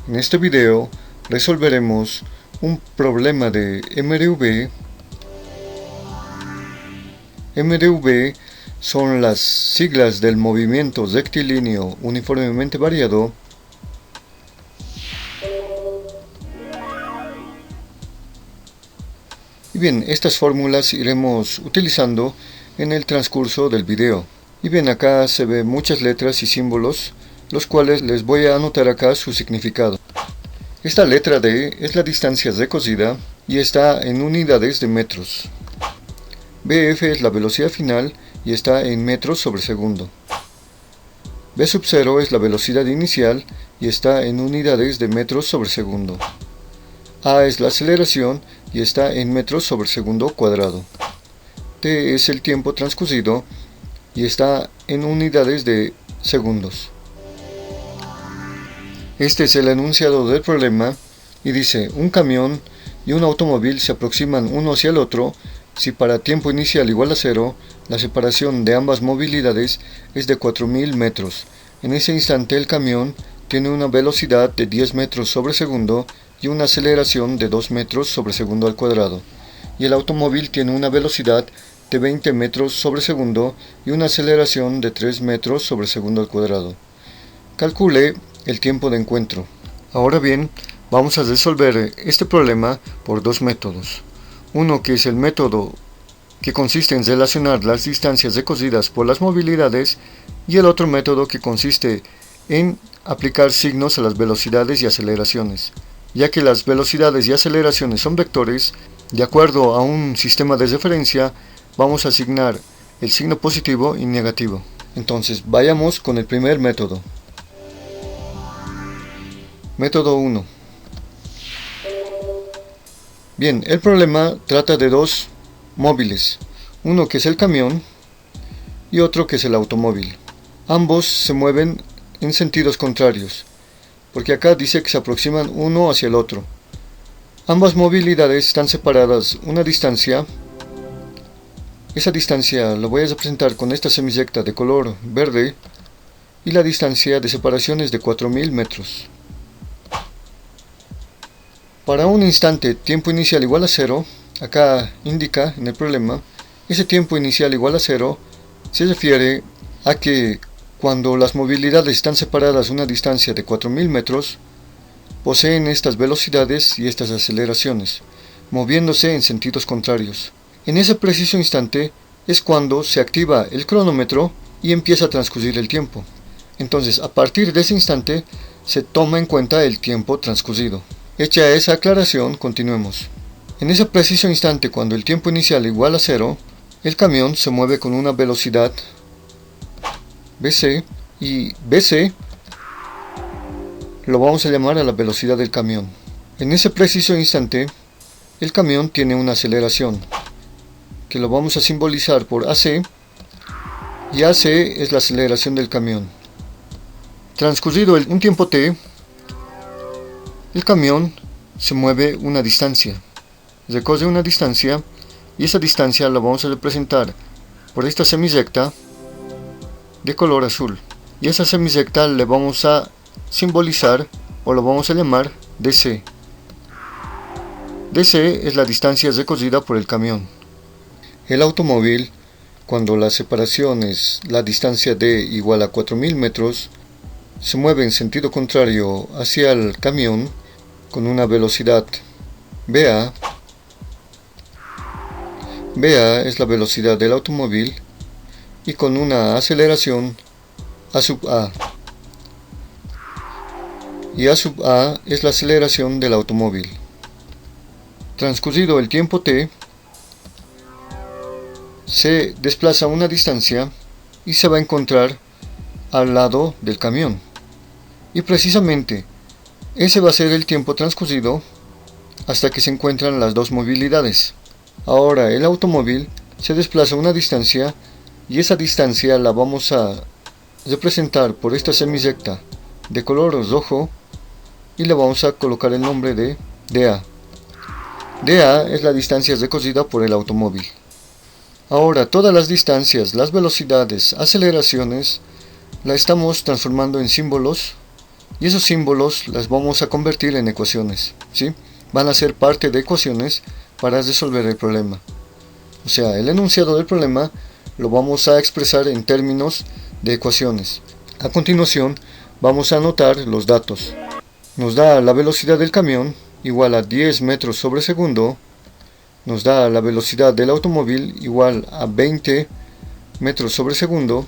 En este video resolveremos un problema de MDV. MDV son las siglas del movimiento rectilíneo uniformemente variado. Y bien, estas fórmulas iremos utilizando en el transcurso del video. Y bien, acá se ven muchas letras y símbolos, los cuales les voy a anotar acá su significado. Esta letra D es la distancia recogida y está en unidades de metros. BF es la velocidad final y está en metros sobre segundo. B sub 0 es la velocidad inicial y está en unidades de metros sobre segundo. A es la aceleración y está en metros sobre segundo cuadrado. T es el tiempo transcurrido y está en unidades de segundos. Este es el enunciado del problema y dice: un camión y un automóvil se aproximan uno hacia el otro si para tiempo inicial igual a 0, la separación de ambas movilidades es de 4000 metros. En ese instante el camión tiene una velocidad de 10 metros sobre segundo y una aceleración de 2 metros sobre segundo al cuadrado, y el automóvil tiene una velocidad de 20 metros sobre segundo y una aceleración de 3 metros sobre segundo al cuadrado. Calcule el tiempo de encuentro. Ahora bien, vamos a resolver este problema por dos métodos. Uno que es el método que consiste en relacionar las distancias recorridas por las movilidades, y el otro método que consiste en aplicar signos a las velocidades y aceleraciones. Ya que las velocidades y aceleraciones son vectores, de acuerdo a un sistema de referencia, vamos a asignar el signo positivo y negativo. Entonces, vayamos con el primer método. Método 1. Bien, el problema trata de dos móviles, uno que es el camión y otro que es el automóvil. Ambos se mueven en sentidos contrarios, porque acá dice que se aproximan uno hacia el otro. Ambas movilidades están separadas una distancia. Esa distancia la voy a representar con esta semicrecta de color verde, y la distancia de separación es de 4000 metros. Para un instante tiempo inicial igual a 0, acá indica en el problema, ese tiempo inicial igual a 0 se refiere a que cuando las movilidades están separadas una distancia de 4000 metros, poseen estas velocidades y estas aceleraciones, moviéndose en sentidos contrarios. En ese preciso instante es cuando se activa el cronómetro y empieza a transcurrir el tiempo. Entonces, a partir de ese instante se toma en cuenta el tiempo transcurrido. Hecha esa aclaración, continuemos. En ese preciso instante, cuando el tiempo inicial igual a 0, el camión se mueve con una velocidad BC, y BC lo vamos a llamar a la velocidad del camión. En ese preciso instante, el camión tiene una aceleración, que lo vamos a simbolizar por AC, y AC es la aceleración del camión. Transcurrido un tiempo T, el camión se mueve una distancia, recorre una distancia, y esa distancia la vamos a representar por esta semirrecta de color azul, y esa semirrecta le vamos a simbolizar o lo vamos a llamar DC. DC es la distancia recorrida por el camión. El automóvil, cuando la separación es la distancia D igual a 4000 metros, se mueve en sentido contrario hacia el camión con una velocidad BA. BA es la velocidad del automóvil y con una aceleración A sub A. Y A sub A es la aceleración del automóvil. Transcurrido el tiempo T, se desplaza una distancia y se va a encontrar al lado del camión. Y precisamente ese va a ser el tiempo transcurrido hasta que se encuentran las dos movilidades. Ahora el automóvil se desplaza una distancia y esa distancia la vamos a representar por esta semirrecta de color rojo y le vamos a colocar el nombre de DA. DA es la distancia recorrida por el automóvil. Ahora todas las distancias, las velocidades, aceleraciones, la estamos transformando en símbolos y esos símbolos las vamos a convertir en ecuaciones, ¿sí? Van a ser parte de ecuaciones para resolver el problema. O sea, el enunciado del problema lo vamos a expresar en términos de ecuaciones. A continuación, vamos a anotar los datos. Nos da la velocidad del camión igual a 10 metros sobre segundo. Nos da la velocidad del automóvil igual a 20 metros sobre segundo.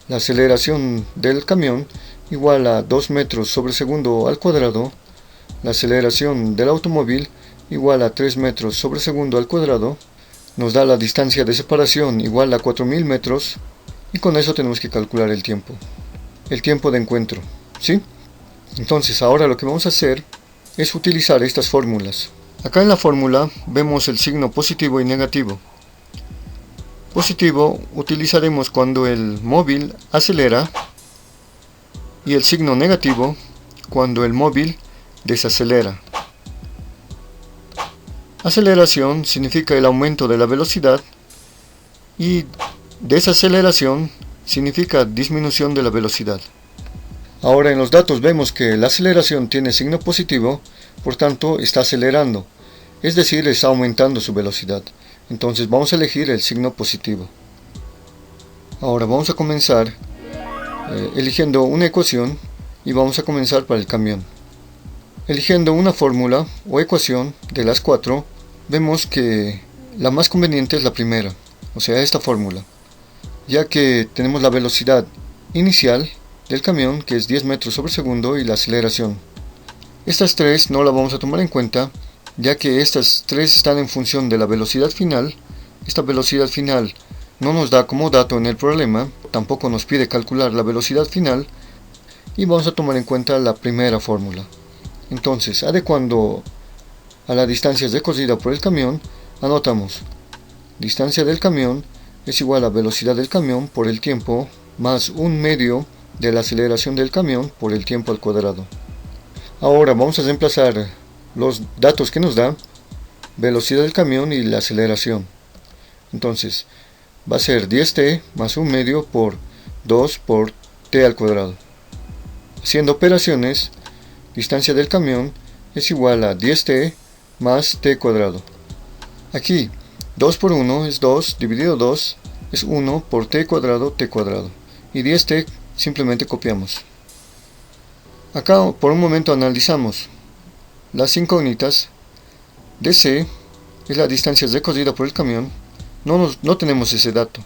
La aceleración del camión igual a 2 metros sobre segundo al cuadrado. La aceleración del automóvil igual a 3 metros sobre segundo al cuadrado. Nos da la distancia de separación igual a 4000 metros. Y con eso tenemos que calcular el tiempo de encuentro, ¿sí? Entonces ahora lo que vamos a hacer es utilizar estas fórmulas. Acá en la fórmula vemos el signo positivo y negativo. Positivo utilizaremos cuando el móvil acelera y el signo negativo cuando el móvil desacelera. Aceleración significa el aumento de la velocidad y desaceleración significa disminución de la velocidad. Ahora en los datos vemos que la aceleración tiene signo positivo, por tanto está acelerando, es decir, está aumentando su velocidad. Entonces vamos a elegir el signo positivo. Ahora vamos a comenzar eligiendo una ecuación y vamos a comenzar para el camión. Eligiendo una fórmula o ecuación de las 4, vemos que la más conveniente es la primera, o sea, esta fórmula, ya que tenemos la velocidad inicial del camión, que es 10 metros sobre segundo, y la aceleración. Estas tres no las vamos a tomar en cuenta, ya que estas tres están en función de la velocidad final. Esta velocidad final no nos da como dato en el problema, tampoco nos pide calcular la velocidad final, y vamos a tomar en cuenta la primera fórmula. Entonces, adecuando a la distancia recorrida por el camión, anotamos distancia del camión es igual a velocidad del camión por el tiempo más un medio de la aceleración del camión por el tiempo al cuadrado. Ahora vamos a reemplazar los datos que nos da velocidad del camión y la aceleración. Entonces va a ser 10t más un medio por 2 por t al cuadrado. Haciendo operaciones, distancia del camión es igual a 10t más t cuadrado. Aquí 2 por 1 es 2, dividido 2 es 1 por t cuadrado, y 10t simplemente copiamos. Acá por un momento analizamos las incógnitas. dc es la distancia recorrida por el camión, no tenemos ese dato,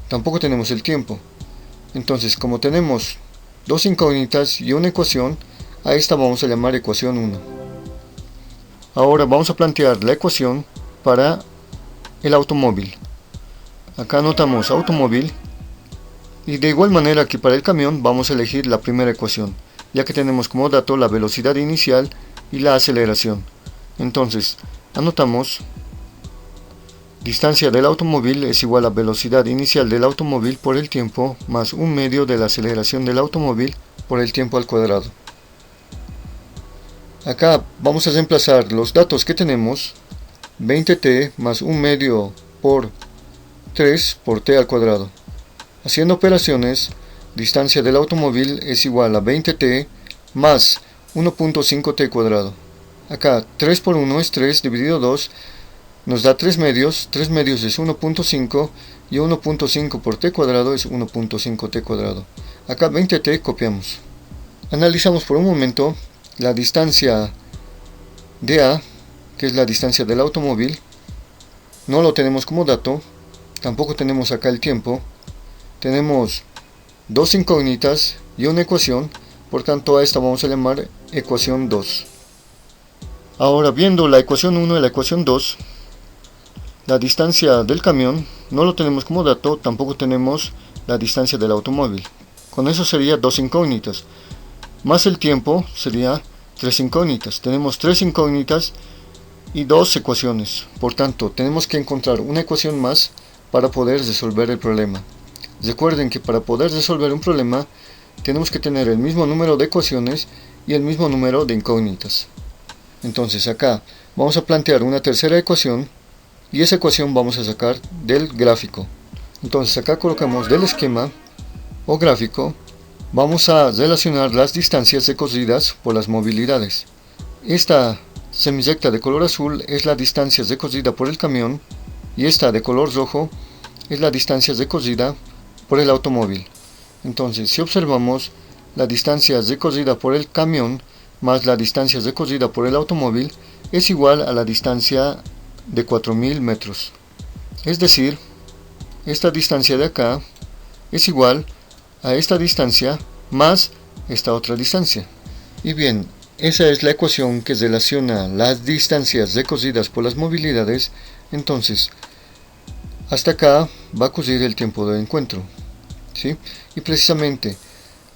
tampoco tenemos el tiempo. Entonces, como tenemos dos incógnitas y una ecuación, a esta vamos a llamar ecuación 1. Ahora vamos a plantear la ecuación para el automóvil. Acá anotamos automóvil, y de igual manera que para el camión vamos a elegir la primera ecuación, ya que tenemos como dato la velocidad inicial y la aceleración. Entonces anotamos distancia del automóvil es igual a velocidad inicial del automóvil por el tiempo más un medio de la aceleración del automóvil por el tiempo al cuadrado. Acá vamos a reemplazar los datos que tenemos, 20t más un medio por 3 por t al cuadrado. Haciendo operaciones, distancia del automóvil es igual a 20t más 1.5t cuadrado. Acá 3 por 1 es 3, dividido 2 nos da 3 medios es 1.5 y 1.5 por t cuadrado es 1.5t cuadrado. Acá 20t copiamos. Analizamos por un momento la distancia dA, que es la distancia del automóvil. No lo tenemos como dato, tampoco tenemos acá el tiempo. Tenemos dos incógnitas y una ecuación, por tanto a esta vamos a llamar ecuación 2. Ahora, viendo la ecuación 1 y la ecuación 2, la distancia del camión no lo tenemos como dato, tampoco tenemos la distancia del automóvil. Con eso sería dos incógnitas, más el tiempo sería tres incógnitas. Tenemos tres incógnitas y dos ecuaciones, por tanto tenemos que encontrar una ecuación más para poder resolver el problema. Recuerden que para poder resolver un problema tenemos que tener el mismo número de ecuaciones y el mismo número de incógnitas. Entonces acá vamos a plantear una tercera ecuación, y esa ecuación vamos a sacar del gráfico. Entonces acá colocamos del esquema o gráfico Vamos a relacionar las distancias decosidas por las movilidades. Esta semirrecta de color azul es la distancia decosida por el camión y esta de color rojo es la distancia decosida por el automóvil. Entonces, si observamos, la distancia decosida por el camión más la distancia decosida por el automóvil es igual a la distancia de 4000 metros. Es decir, esta distancia de acá es igual a esta distancia más esta otra distancia. Y bien, esa es la ecuación que relaciona las distancias decosidas por las movilidades. Entonces, hasta acá va a ocurrir el tiempo de encuentro, ¿sí? Y precisamente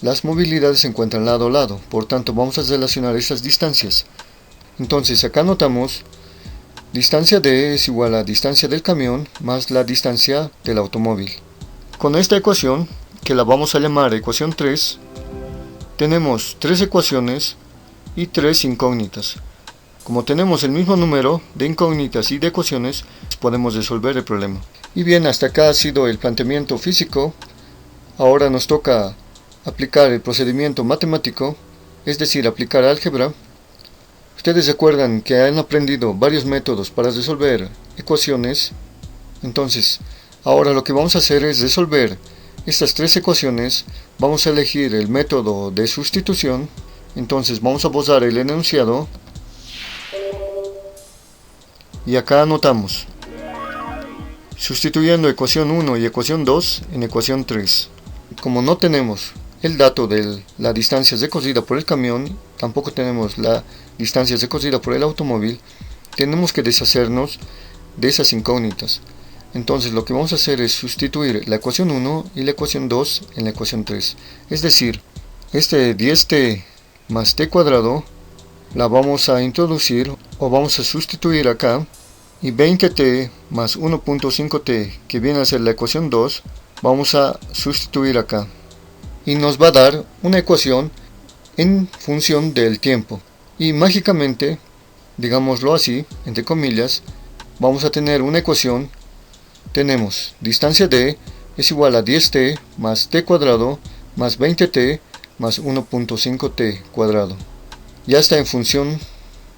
las movilidades se encuentran lado a lado, por tanto vamos a relacionar estas distancias. Entonces acá notamos distancia D es igual a distancia del camión más la distancia del automóvil. Con esta ecuación, que la vamos a llamar ecuación 3, tenemos 3 ecuaciones y 3 incógnitas. Como tenemos el mismo número de incógnitas y de ecuaciones, podemos resolver el problema. Y bien, hasta acá ha sido el planteamiento físico. Ahora nos toca aplicar el procedimiento matemático, es decir, aplicar álgebra. Ustedes recuerdan que han aprendido varios métodos para resolver ecuaciones. Entonces, ahora lo que vamos a hacer es resolver estas 3 ecuaciones. Vamos a elegir el método de sustitución. Entonces vamos a borrar el enunciado y acá anotamos, sustituyendo ecuación 1 y ecuación 2 en ecuación 3. Como no tenemos el dato de la distancia decosida por el camión, tampoco tenemos la distancia decosida por el automóvil, tenemos que deshacernos de esas incógnitas. Entonces lo que vamos a hacer es sustituir la ecuación 1 y la ecuación 2 en la ecuación 3. Es decir, este 10t más t cuadrado la vamos a introducir o vamos a sustituir acá, y 20t más 1.5t, que viene a ser la ecuación 2, vamos a sustituir acá. Y nos va a dar una ecuación en función del tiempo. Y mágicamente, digámoslo así, entre comillas, vamos a tener una ecuación. Tenemos distancia d es igual a 10t más t cuadrado más 20t más 1.5t cuadrado. Ya está en función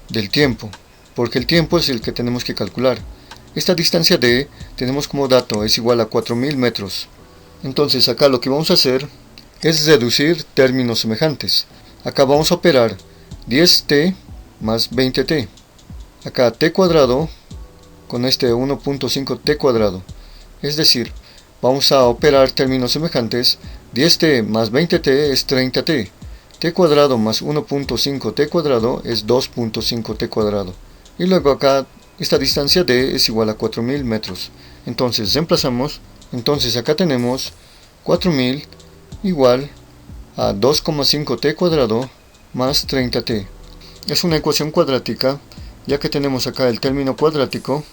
del tiempo, porque el tiempo es el que tenemos que calcular. Esta distancia d tenemos como dato es igual a 4000 metros. Entonces acá lo que vamos a hacer es reducir términos semejantes. Acá vamos a operar 10t más 20t. Acá t cuadrado con este 1.5t cuadrado. Es decir, vamos a operar términos semejantes. 10t más 20t es 30t. T cuadrado más 1.5t cuadrado es 2.5t cuadrado. Y luego acá esta distancia d es igual a 4000 metros. Entonces reemplazamos. Entonces acá tenemos 4000 igual a 2.5t cuadrado más 30t. Es una ecuación cuadrática, ya que tenemos acá el término cuadrático,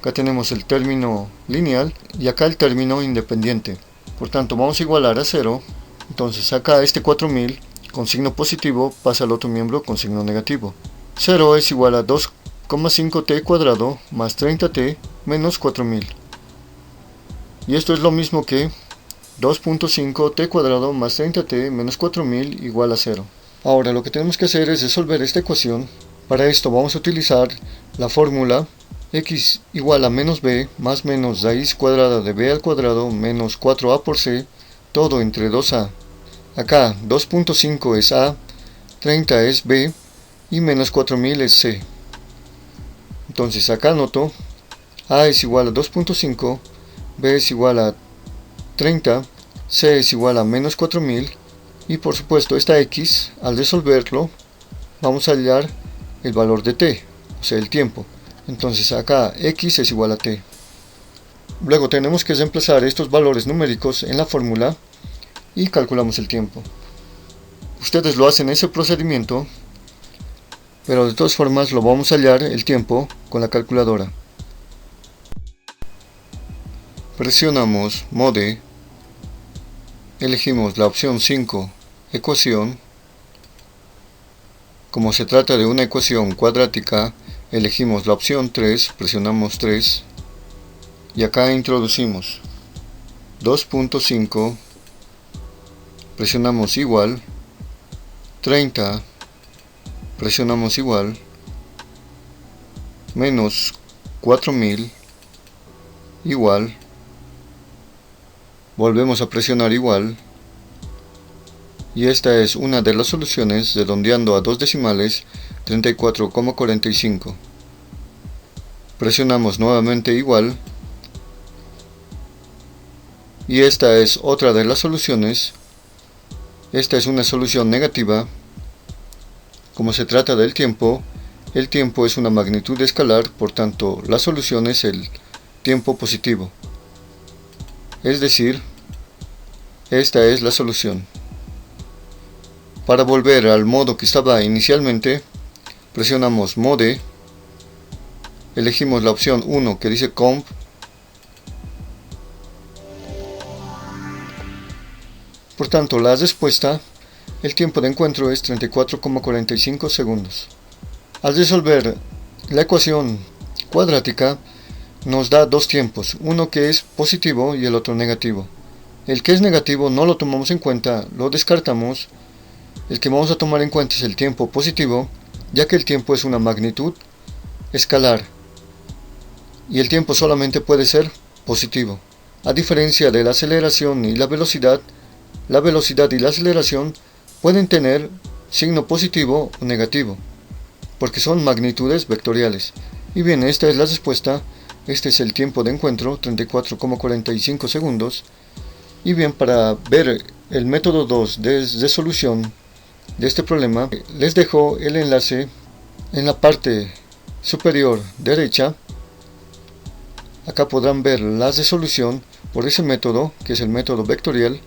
acá tenemos el término lineal y acá el término independiente. Por tanto vamos a igualar a 0. Entonces acá este 4000 con signo positivo pasa al otro miembro con signo negativo. 0 es igual a 2.5t cuadrado más 30t menos 4000. Y esto es lo mismo que 2.5t cuadrado más 30t menos 4000 igual a 0. Ahora lo que tenemos que hacer es resolver esta ecuación. Para esto vamos a utilizar la fórmula x igual a menos b más menos raíz cuadrada de b al cuadrado menos 4a por c, todo entre 2a. Acá 2.5 es a, 30 es b y menos 4000 es c. Entonces acá anoto a es igual a 2.5, b es igual a 30, c es igual a menos 4000 y por supuesto esta x, al resolverlo, vamos a hallar el valor de t, o sea el tiempo. Entonces acá x es igual a t. Luego tenemos que reemplazar estos valores numéricos en la fórmula y calculamos el tiempo. Ustedes lo hacen ese procedimiento, pero de todas formas lo vamos a hallar el tiempo con la calculadora. Presionamos Mode, elegimos la opción 5, ecuación. Como se trata de una ecuación cuadrática, elegimos la opción 3, presionamos 3 y acá introducimos 2.5 presionamos igual, 30, presionamos igual, menos 4000, igual, volvemos a presionar igual, y esta es una de las soluciones redondeando a dos decimales, 34,45. Presionamos nuevamente igual, y esta es otra de las soluciones. Esta es una solución negativa. Como se trata del tiempo, el tiempo es una magnitud escalar, por tanto la solución es el tiempo positivo. Es decir, esta es la solución. Para volver al modo que estaba inicialmente, presionamos Mode, elegimos la opción 1 que dice Comp, por tanto la respuesta, el tiempo de encuentro es 34,45 segundos. Al resolver la ecuación cuadrática, nos da dos tiempos, uno que es positivo y el otro negativo. El que es negativo no lo tomamos en cuenta, lo descartamos. El que vamos a tomar en cuenta es el tiempo positivo, ya que el tiempo es una magnitud escalar y el tiempo solamente puede ser positivo. A diferencia de la aceleración y la velocidad y la aceleración pueden tener signo positivo o negativo, porque son magnitudes vectoriales. Y bien, esta es la respuesta. Este es el tiempo de encuentro, 34,45 segundos. Y bien, para ver el método 2 de resolución de este problema, les dejo el enlace en la parte superior derecha. Acá podrán ver la resolución por ese método, que es el método vectorial.